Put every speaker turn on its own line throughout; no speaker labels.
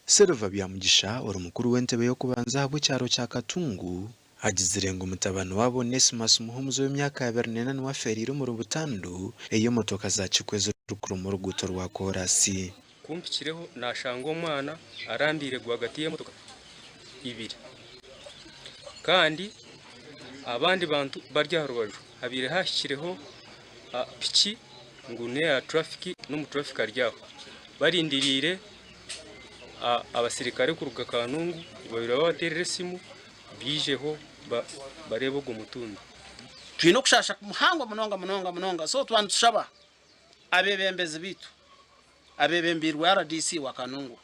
Serva Byamugisha uri mukuru w'entebe yo kubanza habo cyaro cya Katungu hagize irenga umutabano wabo Nesmas Muhumuzo w'imyaka ya 28 wa feriro mu Rubutandu iyo motoka zacikweze rukuru mu ruguto rwa Korasi
kumpikireho nashanga umwana arandire gwagati ye motoka ibiri kandi abandi bantu barya harubaju habire hashikireho piki ngune ya traffic no mu traffic aryaho barindirire abasirikare ku Rugakanungu babira baterere simu bijeho barebo gumutundo
twino kushasha kumuhango munonga so twantushaba abebembezi bitu abebembirwa RDC wa Kanungu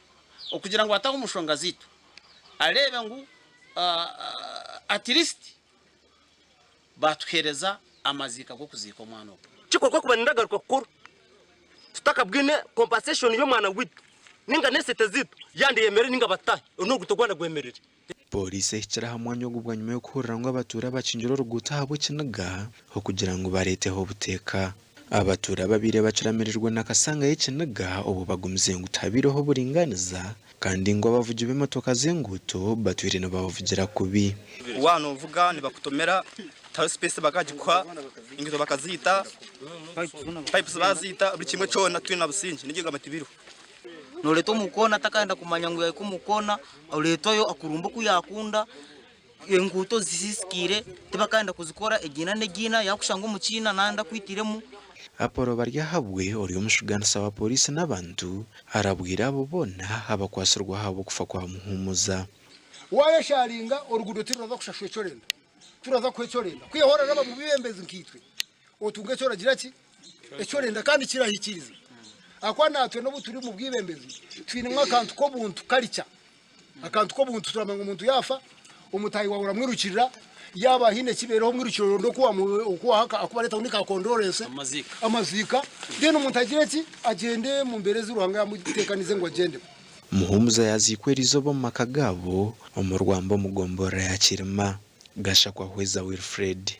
okugira ngo ataho umushonga zitu arebe ngo at least batwereza amazika go kuziko mwana
chikorwa kubanindagaruka kukuru tutakabwine compensation yo mwana witu ninga nesete zitu yandi yemere ninga batahe no gutogwana gwemerere
polisi icara hamwe gubwa nyuma yo kuhurira ngo abatura bacinjiro ruguta habo kinaga ho kugira ngo bareteho buteka abatura babire baciramirirwe nakasanga y'ikinaga ubu bagumze ngo tabireho buringaniza kandi ngo abavugi b'imotoka zenguto batwire no bavugira kubi
wano uvuga ni bakutomera tari space bagajikwa ingito bakazita pipes bazita buri kimwe cyo na twina businji nigiga amatibiru
noleto mukona takanda kumanya ngo yako mukona uleto yo akurumba kuyakunda enguto zisiskire tebakanda kuzikora egina negina yakushanga umucina nanda kwitiremu
Aporo barya habwe uri umushugana sawa polisi n'abantu arabwira abo bona haba kwasurwa habo kufa kwa Muhumuza
waye sharinga orugudo tiraza kushashwe cyorenda turaza kwecyorenda kwihora raba mu bibembezi nkitwe otunge cyora giraki ecyorenda kandi kirahikiriza akwana atwe no buturi mu bwibembezi twinimwa kantu ko buntu karica akantu ko buntu turamanga umuntu yafa umutayi wawe uramwirukirira yaba hine kibereho mwirukiro ndo kuwa haka akubareta unika kondorese amazika deno umuntu agende mu mbere z'uruhanga yamutekanize ngo agende
Muhumuza yazikwerizo bo makagabo umurwambo mugombora ya Kirima Gashakwa Hweza Wilfred